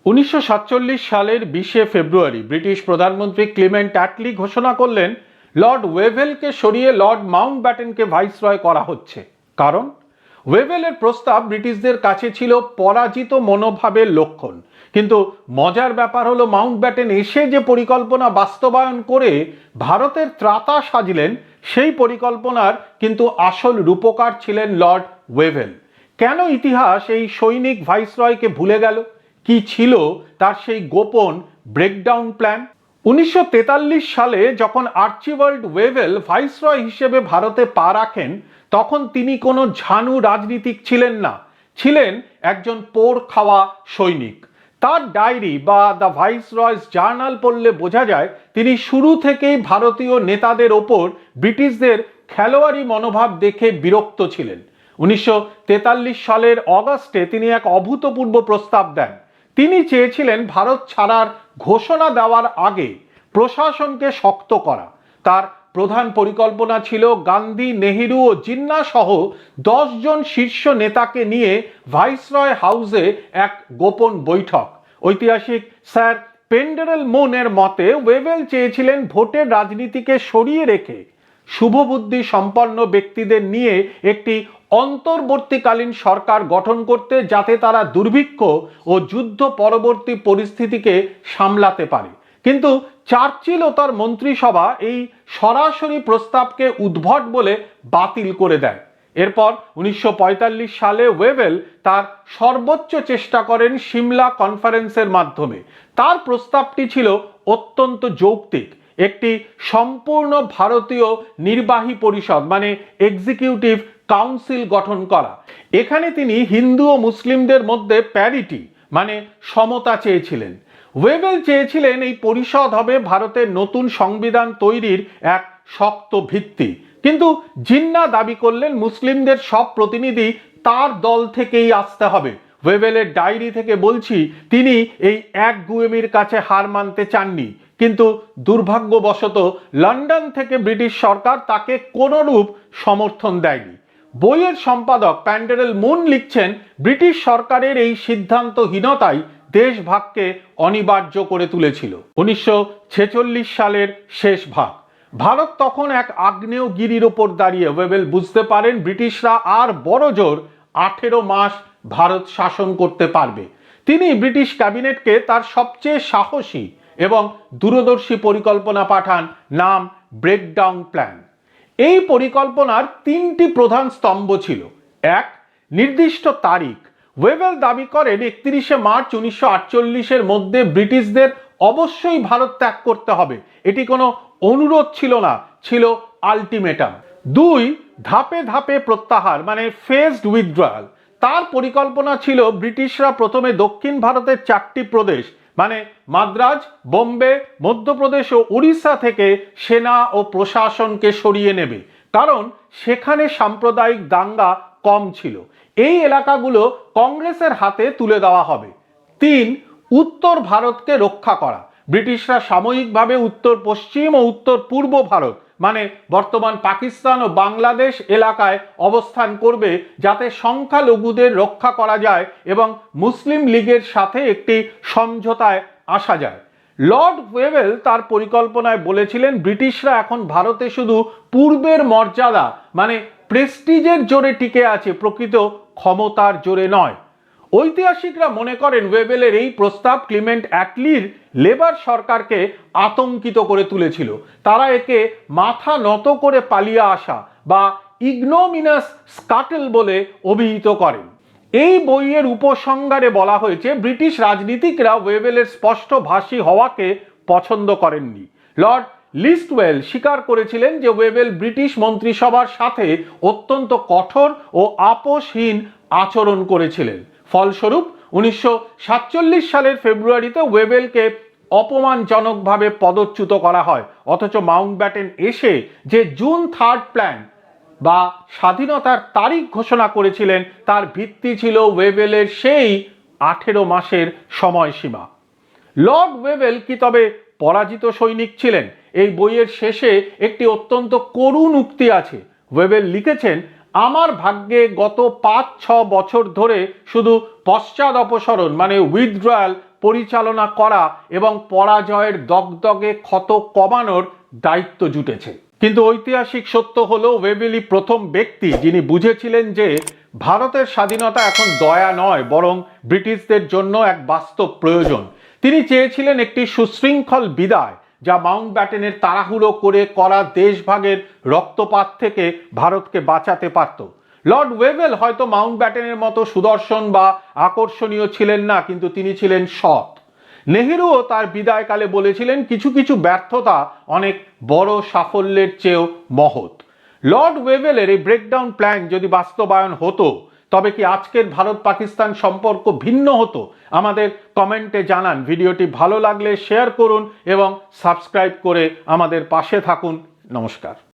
1947 সালের 20 ফেব্রুয়ারি ব্রিটিশ প্রধানমন্ত্রী Clement Attlee ঘোষণা করলেন লর্ড ওয়েভেলকে সরিয়ে লর্ড মাউন্টব্যাটেনকে ভাইসরয় করা হচ্ছে। কারণ ওয়েভেলের প্রস্তাব ব্রিটিশদের কাছে ছিল পরাজিত মনোভাবের লক্ষণ। কিন্তু মজার ব্যাপার হলো মাউন্টব্যাটেন এসে যে পরিকল্পনা বাস্তবায়ন করে ভারতের ত্রাতা সাজলেন, সেই পরিকল্পনার কিন্তু আসল রূপকার ছিলেন লর্ড ওয়েভেল। কেন ইতিহাস এই সৈনিক ভাইসরয়কে ভুলে গেল? কি ছিল তার সেই গোপন ব্রেকডাউন প্ল্যান? 1943 সালে যখন আর্চিবাল্ড ওয়েভেল ভাইসরয় হিসেবে ভারতে পা রাখেন, তখন তিনি কোনো ঝানু রাজনীতিক ছিলেন না, ছিলেন একজন পোড় খাওয়া সৈনিক। তার ডায়েরি বা দ্য ভাইসরয়স জার্নাল পড়লে বোঝা যায় তিনি শুরু থেকেই ভারতীয় নেতাদের ওপর ব্রিটিশদের খেলোয়াড়ি মনোভাব দেখে বিরক্ত ছিলেন। 1943 সালের অগাস্টে তিনি এক অভূতপূর্ব প্রস্তাব দেন। তিনি চেয়েছিলেন ভারত ছাড়ার ঘোষণা দেওয়ার আগে প্রশাসনকে শক্ত করা। তার প্রধান পরিকল্পনা ছিল গান্ধী, নেহেরু ও জিন্না সহ 10 জন শীর্ষ নেতাকে নিয়ে ভাইসরয় হাউসে এক গোপন বৈঠক। ঐতিহাসিক স্যার পেন্ডারেল মুনের মতে ওয়েভেল চেয়েছিলেন ভোটের রাজনীতিকে সরিয়ে রেখে শুভবুদ্ধি সম্পন্ন ব্যক্তিদের নিয়ে একটি অন্তর্বর্তীকালীন সরকার গঠন করতে, যাতে তারা দুর্ভিক্ষ ও যুদ্ধ পরবর্তী পরিস্থিতিকে সামলাতে পারে। কিন্তু চার্চিল ও তার মন্ত্রিসভা এই সরাসরি প্রস্তাবকে উদ্ভট বলে বাতিল করে দেয়। এরপর 1945 সালে ওয়েভেল তার সর্বোচ্চ চেষ্টা করেন সিমলা কনফারেন্সের মাধ্যমে। তার প্রস্তাবটি ছিল অত্যন্ত যৌক্তিক, একটি সম্পূর্ণ ভারতীয় নির্বাহী পরিষদ মানে এক্সিকিউটিভ কাউন্সিল গঠন করা। এখানে তিনি হিন্দু ও মুসলিমদের মধ্যে প্যারিটি মানে সমতা চেয়েছিলেন। ওয়েভেল চেয়েছিলেন এই পরিষদ হবে ভারতের নতুন সংবিধান তৈরির এক শক্ত ভিত্তি। কিন্তু জিন্না দাবি করলেন মুসলিমদের সব প্রতিনিধি তার দল থেকেই আসতে হবে। ওয়েভেলের ডায়েরি থেকে বলছি, তিনি এই এক গুয়েমির কাছে হার মানতে চাননি। কিন্তু দুর্ভাগ্যবশত লন্ডন থেকে ব্রিটিশ সরকার তাকে কোনোরূপ সমর্থন দেয়নি। বইয়ের সম্পাদক প্যান্ডারেল মুন লিখছেন, ব্রিটিশ সরকারের এই সিদ্ধান্তহীনতাই দেশভাগকে অনিবার্য করে তুলেছিল। 1946 সালের শেষ ভাগ। ভারত তখন এক আগ্নেয়গিরির ওপর দাঁড়িয়ে। ওয়েভেল বুঝতে পারেন ব্রিটিশরা আর বড় জোর 18 মাস ভারত শাসন করতে পারবে। তিনি ব্রিটিশ ক্যাবিনেটকে তার সবচেয়ে সাহসী এবং দূরদর্শী পরিকল্পনা পাঠান, নাম ব্রেকডাউন প্ল্যান। এই পরিকল্পনার 3টি প্রধান স্তম্ভ ছিল। এক, নির্দিষ্ট তারিখ। ওয়েভেল দাবি করেন 31 মার্চ 1948-এর মধ্যে ব্রিটিশদের অবশ্যই ভারত ত্যাগ করতে হবে। এটি কোনো অনুরোধ ছিল না, ছিল আলটিমেটাম। 2, ধাপে ধাপে প্রত্যাহার মানে ফেজড উইথড্রয়াল। তার পরিকল্পনা ছিল ব্রিটিশরা প্রথমে দক্ষিণ ভারতের 4টি প্রদেশ মানে মাদ্রাজ, বোম্বে, মধ্যপ্রদেশ ও উড়িষ্যা থেকে সেনা ও প্রশাসনকে সরিয়ে নেবে, কারণ সেখানে সাম্প্রদায়িক দাঙ্গা কম ছিল। এই এলাকাগুলো কংগ্রেসের হাতে তুলে দেওয়া হবে। 3, উত্তর ভারতকে রক্ষা করা। ব্রিটিশরা সাময়িকভাবে উত্তর পশ্চিম ও উত্তর পূর্ব ভারত মানে বর্তমান পাকিস্তান ও বাংলাদেশ এলাকায় অবস্থান করবে, যাতে সংখ্যালঘুদের রক্ষা করা যায় এবং মুসলিম লীগের সাথে একটি সমঝোতায় আসা যায়। লর্ড ওয়েভেল তার পরিকল্পনায় বলেছিলেন ব্রিটিশরা এখন ভারতে শুধু পূর্বের মর্যাদা মানে প্রেস্টিজের জোরে টিকে আছে, প্রকৃত ক্ষমতার জোরে নয়। ঐতিহাসিকরা মনে করেন ওয়েভেলের এই প্রস্তাব ক্লিমেন্ট অ্যাটলির লেবার সরকারকে আতঙ্কিত করে তুলেছিল। তারা একে মাথা নত করে পালিয়ে আসা বা ইগনোমিনাস স্কাটেল বলে অভিহিত করেন। এই বইয়ের উপসংহারে বলা হয়েছে ব্রিটিশ রাজনীতিকরা ওয়েভেলের স্পষ্টভাষী হওয়াকে পছন্দ করেননি। লর্ড লিস্টওয়েল স্বীকার করেছিলেন যে ওয়েভেল ব্রিটিশ মন্ত্রিসভার সাথে অত্যন্ত কঠোর ও আপোষহীন আচরণ করেছিলেন। ফলস্বরূপ 1947 সালের ফেব্রুয়ারিতে ওয়েভেলকে অপমানজনকভাবে পদচ্যুত করা হয়। অথচ মাউন্টব্যাটেন এসে যে জুন 3 প্ল্যান বা স্বাধীনতার তারিখ ঘোষণা করেছিলেন, তার ভিত্তি ছিল ওয়েভেলের সেই 18 মাসের সময়সীমা। লর্ড ওয়েভেল কি তবে পরাজিত সৈনিক ছিলেন? এই বইয়ের শেষে একটি অত্যন্ত করুণ উক্তি আছে। ওয়েভেল লিখেছেন, আমার ভাগ্যে গত 5-6 বছর ধরে শুধু পশ্চাৎ অপসরণ মানে উইথড্রয়াল পরিচালনা করা এবং পরাজয়ের দগদগে ক্ষত কমানোর দায়িত্ব জুটেছে। কিন্তু ঐতিহাসিক সত্য হলো ওয়েভেলই প্রথম ব্যক্তি যিনি বুঝেছিলেন যে ভারতের স্বাধীনতা এখন দয়া নয়, বরং ব্রিটিশদের জন্য এক বাস্তব প্রয়োজন। তিনি চেয়েছিলেন একটি সুশৃঙ্খল বিদায়, যা মাউন্টব্যাটেনের তাড়াহুড়ো করে করা দেশভাগের রক্তপাত থেকে ভারতকে বাঁচাতে পারত। লর্ড ওয়েভেল হয়তো মাউন্টব্যাটেনের মতো সুদর্শন বা আকর্ষণীয় ছিলেন না, কিন্তু তিনি ছিলেন সৎ। নেহেরুও তার বিদায়কালে বলেছিলেন, কিছু কিছু ব্যর্থতা অনেক বড় সাফল্যের চেয়েও মহৎ। লর্ড ওয়েভেলের এই ব্রেকডাউন প্ল্যান যদি বাস্তবায়ন হতো, তবে কি আজকের ভারত পাকিস্তান সম্পর্ক ভিন্ন হতো? আমাদের কমেন্টে জানান। ভিডিওটি ভালো লাগলে শেয়ার করুন এবং সাবস্ক্রাইব করে আমাদের পাশে থাকুন। নমস্কার।